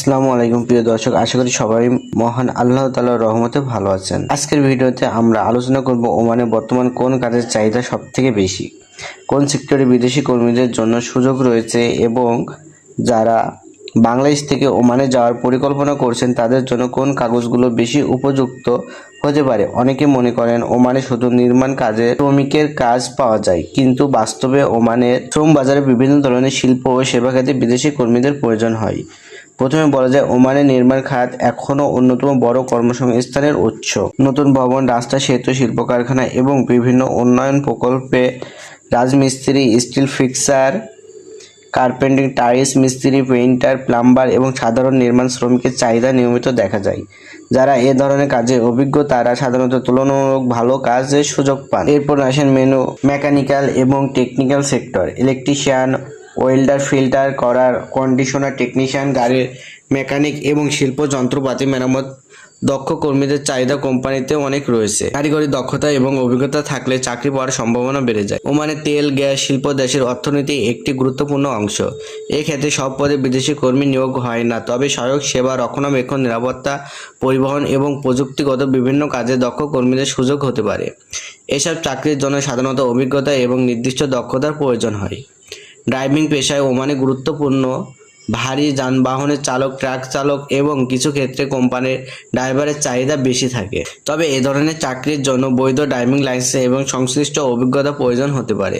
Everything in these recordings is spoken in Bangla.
আসসালামু আলাইকুম প্রিয় দর্শক, আশা করি সবাই মহান আল্লাহ তাআলার রহমতে ভালো আছেন। আজকের ভিডিওতে আমরা আলোচনা করব ওমানে বর্তমান কোন কাজের চাহিদা সবথেকে বেশি, কোন সেক্টরে বিদেশি কর্মীদের জন্য সুযোগ রয়েছে এবং যারা বাংলাদেশ থেকে ওমানে যাওয়ার পরিকল্পনা করছেন তাদের জন্য কোন কাগজগুলো বেশি উপযুক্ত হতে পারে। অনেকে মনে করেন ওমানে শুধু নির্মাণ কাজে শ্রমিকের কাজ পাওয়া যায়, কিন্তু বাস্তবে ওমানের শ্রম বাজারে বিভিন্ন ধরনের শিল্প ও সেবা খাতে বিদেশি কর্মীদের প্রয়োজন হয়। প্রথমে বলা যায় ওমানের নির্মাণ খাত এখনও অন্যতম বড় কর্মসংস্থানের উৎস। নতুন ভবন, রাস্তা, সেতু, শিল্প কারখানা এবং বিভিন্ন উন্নয়ন প্রকল্পে রাজমিস্ত্রি, স্টিল ফিক্সার, কার্পেন্টিং, টাইলস মিস্ত্রি, পেইন্টার, প্লাম্বার এবং সাধারণ নির্মাণ শ্রমিকের চাহিদা নিয়মিত দেখা যায়। যারা এ ধরনের কাজে অভিজ্ঞ তারা সাধারণত তুলনামূলক ভালো কাজের সুযোগ পান। এরপর আসেন মেকানিক্যাল এবং technical sector. Electrician, welder, filter করার, কন্ডিশনার টেকনিশিয়ান, গাড়ির মেকানিক এবং শিল্প যন্ত্রপাতি মেরামত দক্ষ কর্মীদের চাহিদা কোম্পানিতে অনেক রয়েছে। কারিগরি দক্ষতা এবং অভিজ্ঞতা থাকলে চাকরি পাওয়ার সম্ভাবনা বেড়ে যায়। ওমানে তেল, গ্যাস শিল্প দেশের অর্থনীতির একটি গুরুত্বপূর্ণ অংশ। এই ক্ষেত্রে সব পদে বিদেশি কর্মী নিয়োগ হয় না, তবে সহায়ক সেবা, রক্ষণাবেক্ষণ, নিরাপত্তা, পরিবহন এবং প্রযুক্তিগত বিভিন্ন কাজে দক্ষ কর্মীদের সুযোগ হতে পারে। এসব চাকরির জন্য সাধারণত অভিজ্ঞতা এবং নির্দিষ্ট দক্ষতার প্রয়োজন হয়। ড্রাইভিং পেশায় ওমানে গুরুত্বপূর্ণ। ভারী যানবাহনের চালক, ট্রাক চালক এবং কিছু ক্ষেত্রে কোম্পানির ড্রাইভারের চাহিদা বেশি থাকে। তবে এ ধরনের চাকরির জন্য বৈধ ড্রাইভিং লাইসেন্স এবং সংশ্লিষ্ট অভিজ্ঞতা প্রয়োজন হতে পারে।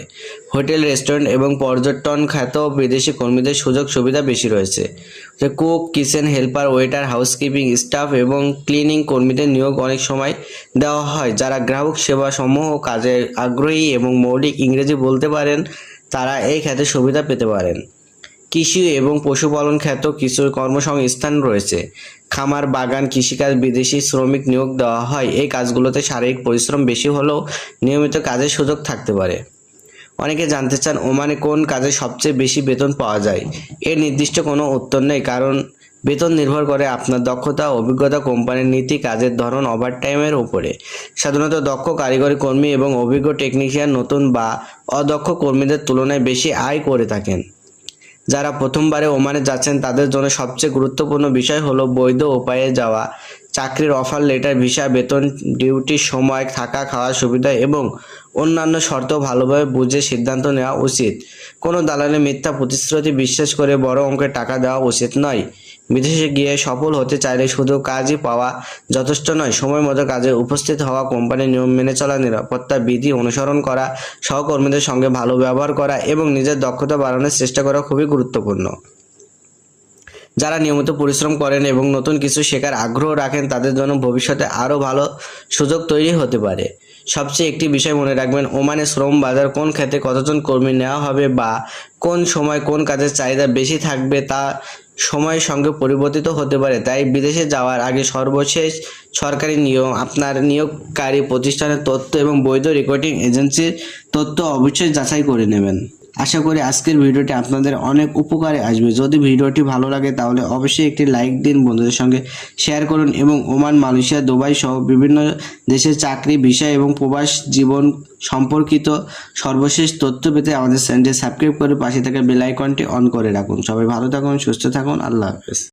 হোটেল, রেস্টুরেন্ট এবং পর্যটন খাতেও বিদেশি কর্মীদের সুযোগ সুবিধা বেশি রয়েছে। Cook, kitchen helper, waiter, housekeeping staff এবং ক্লিনিং কর্মীদের নিয়োগ অনেক সময় দেওয়া হয়। যারা গ্রাহক সেবা সমূহ কাজে আগ্রহী এবং মৌলিক ইংরেজি বলতে পারেন তারা এই খাতে সুবিধা পেতে পারেন। কৃষি এবং পশুপালন খাতেও কিছু কর্মসংস্থান রয়েছে। খামার, বাগান, কৃষিকাজ বিদেশি শ্রমিক নিয়োগ দেওয়া হয়। এই কাজগুলোতে শারীরিক পরিশ্রম বেশি হলেও নিয়মিত কাজের সুযোগ থাকতে পারে। অনেকে জানতে চান ওমানে কোন কাজে সবচেয়ে বেশি বেতন পাওয়া যায়। এর নির্দিষ্ট কোনো উত্তর নেই, কারণ বেতন নির্ভর করে আপনার দক্ষতা, অভিজ্ঞতা, কোম্পানির নীতি, কাজের ধরন, ওভারটাইমের উপরে। সাধারণত দক্ষ কারিগরি কর্মী এবং অভিজ্ঞ টেকনিশিয়ান নতুন বা অদক্ষ কর্মীদের তুলনায় বেশি আয় করে থাকেন। যারা প্রথমবারে ওমানে যাচ্ছেন তাদের জন্য সবচেয়ে গুরুত্বপূর্ণ বিষয় হলো বৈধ উপায়ে যাওয়া, চাকরির অফার লেটার, ভিসা, বেতন, ডিউটির সময়, থাকা খাওয়ার সুবিধা এবং অন্যান্য শর্ত ভালোভাবে বুঝে সিদ্ধান্ত নেওয়া উচিত। কোনো দালালের মিথ্যা প্রতিশ্রুতি বিশ্বাস করে বড় অঙ্কের টাকা দেওয়া উচিত নয়। বিদেশে গিয়ে সফল হতে চাইলে শুধু কাজই পাওয়া যথেষ্ট নয়, সময় মতো কাজে উপস্থিত হওয়া, কোম্পানির নিয়ম মেনে চলা, নিরাপত্তা বিধি অনুসরণ করা, সহকর্মীদের সঙ্গে ভালো ব্যবহার করা এবং নিজের দক্ষতা বাড়ানোর চেষ্টা করা খুবই গুরুত্বপূর্ণ। যারা নিয়মিত পরিশ্রম করেন এবং নতুন কিছু শেখার আগ্রহ রাখেন তাদের জন্য ভবিষ্যতে আরও ভালো সুযোগ তৈরি হতে পারে। সবচেয়ে একটি বিষয় মনে রাখবেন, ওমানে শ্রম বাজার কোন ক্ষেত্রে কতজন কর্মী নেওয়া হবে বা কোন সময় কোন কাজের চাহিদা বেশি থাকবে তা সময়ের সঙ্গে পরিবর্তিত হতে পারে। তাই বিদেশে যাওয়ার আগে সর্বশেষ সরকারি নিয়ম, আপনার নিয়োগকারী প্রতিষ্ঠানের তথ্য এবং বৈধ রিক্রুটিং এজেন্সির তথ্য অবশ্যই যাচাই করে নেবেন। আশা করি আজকের ভিডিওটি আপনাদের অনেক উপকারে আসবে। যদি ভিডিওটি ভালো লাগে তাহলে অবশ্যই একটি লাইক দিন, বন্ধুদের সঙ্গে শেয়ার করুন এবং ওমান, মালয়েশিয়া, দুবাই সহ বিভিন্ন দেশের চাকরি, ভিসা এবং প্রবাস জীবন সম্পর্কিত সর্বশেষ তথ্য পেতে আমাদের চ্যানেলটি সাবস্ক্রাইব করে পাশে থাকা বেল আইকনটি অন করে রাখুন। সবাই ভালো থাকুন, সুস্থ থাকুন, আল্লাহ হাফেজ।